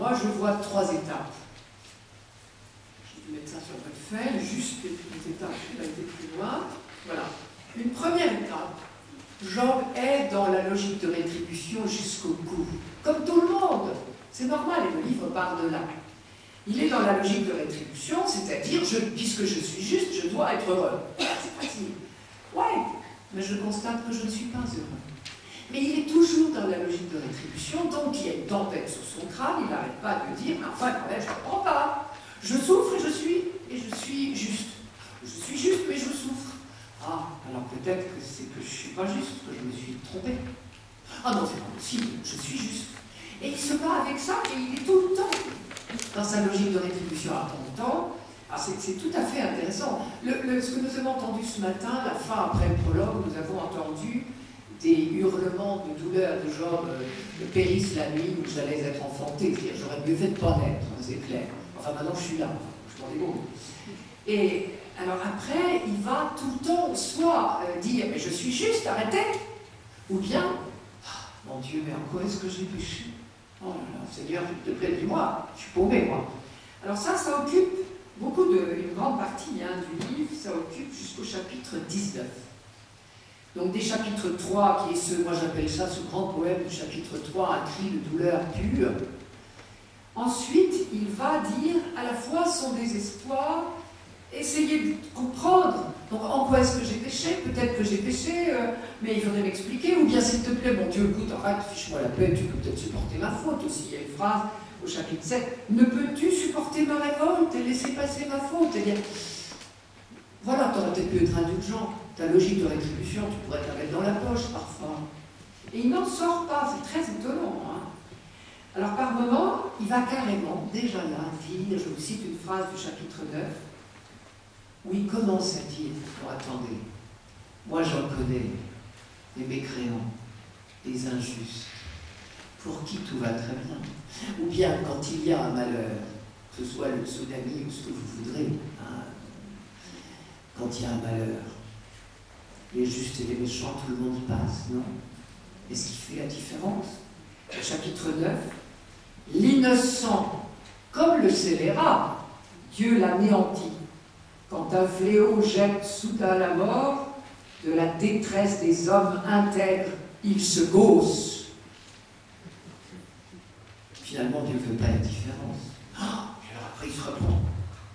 moi, je vois 3 étapes. Je vais mettre ça sur votre feuille, juste les étapes qui ont été plus loin. Voilà. Une première étape, Job est dans la logique de rétribution jusqu'au bout. Comme tout le monde. C'est normal, et le livre part de là. Il est dans la logique de rétribution, c'est-à-dire, puisque je suis juste, je dois être heureux. C'est facile. Ouais, mais je constate que je ne suis pas heureux. Mais il est toujours dans la logique de rétribution, donc il y a une tempête sur son crâne, il n'arrête pas de dire, enfin, quand même, je ne comprends pas. Je souffre et je suis juste. Je suis juste, mais je souffre. Ah, alors peut-être que c'est que je ne suis pas juste, que je me suis trompé. Ah non, c'est pas possible, je suis juste. Et il se bat avec ça, et il est tout le temps dans sa logique de rétribution. À ton temps, c'est tout à fait intéressant. Ce que nous avons entendu ce matin, la fin après le prologue, nous avons entendu des hurlements de douleur de Job, de périsse la nuit où j'allais être enfanté. C'est-à-dire, j'aurais mieux fait de ne pas naître, c'est clair. Enfin, maintenant je suis là, je m'en dégoûte. Et alors après, il va tout le temps soit dire, mais je suis juste, arrêtez, ou bien, mon Dieu, mais en quoi est-ce que j'ai péché? Oh là là, Seigneur, s'il te plaît, dis-moi, je suis paumé, moi. Alors ça occupe beaucoup une grande partie du livre, ça occupe jusqu'au chapitre 19. Donc des chapitres 3, qui est ce, moi j'appelle ça ce grand poème du chapitre 3, un cri de douleur pure. Ensuite, il va dire à la fois son désespoir, essayer de comprendre. Donc en quoi est-ce que j'ai péché? Peut-être que j'ai péché, mais il faudrait m'expliquer. Ou bien s'il te plaît, mon Dieu, écoute, arrête, fiche-moi la paix, tu peux peut-être supporter ma faute aussi. Il y a une phrase au chapitre 7. Ne peux-tu supporter ma révolte et laisser passer ma faute? C'est-à-dire, voilà, tu aurais peut-être pu être indulgent. Ta logique de rétribution, tu pourrais te la mettre dans la poche parfois. Et il n'en sort pas, c'est très étonnant. Alors par moment, il va carrément, déjà là, dire, je vous cite une phrase du chapitre 9, où il commence à dire, oh, attendez, moi j'en connais, des mécréants, des injustes, pour qui tout va très bien. Ou bien quand il y a un malheur, que ce soit le tsunami ou ce que vous voudrez, quand il y a un malheur, les justes et les méchants, tout le monde y passe, non? Et ce qui fait la différence, au chapitre 9, l'innocent, comme le scélérat, Dieu l'anéantit. Quand un fléau jette soudain la mort, de la détresse des hommes intègres, il se gausse. Finalement, Dieu ne fait pas la différence. Oh, alors après, il se reprend.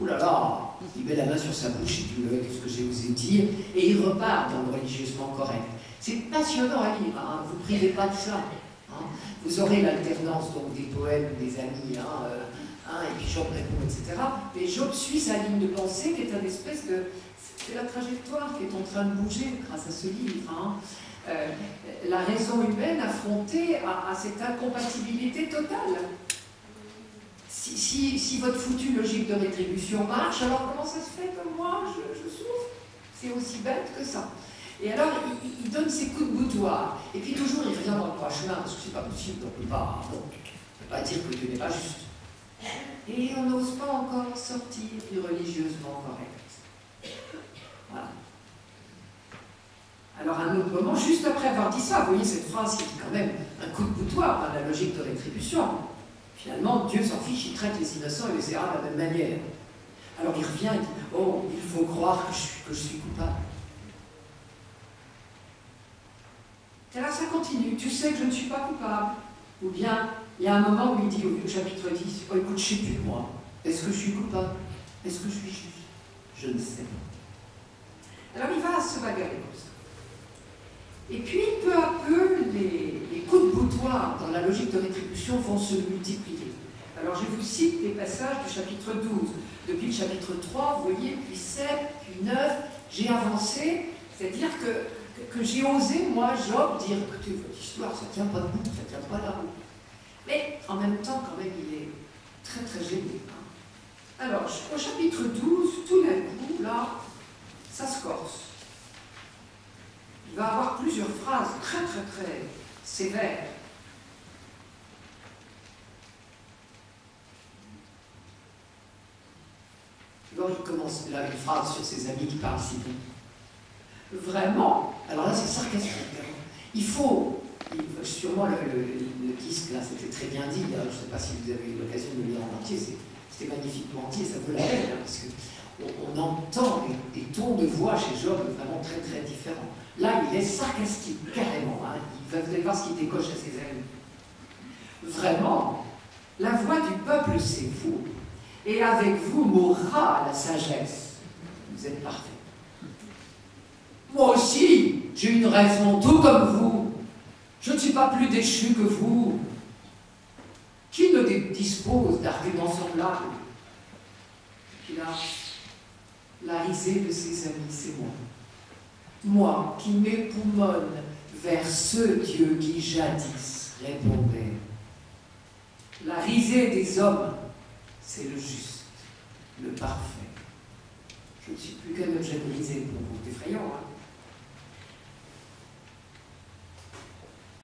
Ouh là là, il met la main sur sa bouche, il dit, qu'est-ce que j'ai osé dire, et il repart dans le religieusement correct. C'est passionnant à lire, vous ne privez pas de ça. Vous aurez l'alternance donc des poèmes, des amis, et puis Job répond, etc. Mais Job suit sa ligne de pensée qui est une espèce de... C'est la trajectoire qui est en train de bouger grâce à ce livre. La raison humaine affrontée à cette incompatibilité totale. Si votre foutue logique de rétribution marche, alors comment ça se fait que moi, je souffre? C'est aussi bête que ça. Et alors, il donne ses coups de boutoir. Et puis toujours, il revient dans le droit chemin, parce que c'est pas possible, on ne peut pas dire que Dieu n'est pas juste. Et on n'ose pas encore sortir du religieusement correct. Voilà. Alors, à un autre moment, juste après avoir dit ça, vous voyez cette phrase qui est quand même un coup de boutoir dans la logique de rétribution. Finalement, Dieu s'en fiche, il traite les innocents et les erreurs de la même manière. Alors il revient et dit, oh, il faut croire que je suis coupable. Et alors ça continue, tu sais que je ne suis pas coupable. Ou bien, il y a un moment où il dit au chapitre 10, oh écoute, je ne sais plus moi, est-ce que je suis coupable? Est-ce que je suis juste? Je ne sais pas. Alors il va se bagarrer comme ça. Et puis, peu à peu, les coups de boutoir dans la logique de rétribution vont se multiplier. Alors, je vous cite des passages du chapitre 12. Depuis le chapitre 3, vous voyez, puis 7, puis 9, j'ai avancé, c'est-à-dire que j'ai osé, moi, Job, dire, écoutez, votre histoire, ça ne tient pas debout, ça ne tient pas la route. Mais, en même temps, quand même, il est très, très gêné. Alors, au chapitre 12, tout d'un coup, là, ça se corse. Il va avoir plusieurs phrases très, très, très sévères. Alors, il commence là une phrase sur ses amis qui parlent si bien. Vraiment, alors là, c'est sarcastique. Il faut, sûrement le disque, là, c'était très bien dit. Je ne sais pas si vous avez eu l'occasion de le lire en entier, c'était magnifiquement dit, ça vaut la peine, hein, parce qu'on entend des tons de voix chez Job vraiment très très différents. Là, il est sarcastique, carrément. Hein. Vous allez voir ce qui décoche à ses amis. Vraiment, la voix du peuple, c'est vous. Et avec vous mourra la sagesse. Vous êtes parfait. Moi aussi, j'ai une raison, tout comme vous. Je ne suis pas plus déchu que vous. Qui ne dispose d'arguments semblables? Puis là, la risée de ses amis, c'est moi. Moi qui m'époumonne vers ce Dieu qui jadis répondait. La risée des hommes, c'est le juste, le parfait. Je ne suis plus qu'un objet de risée pour vous, c'est effrayant, hein?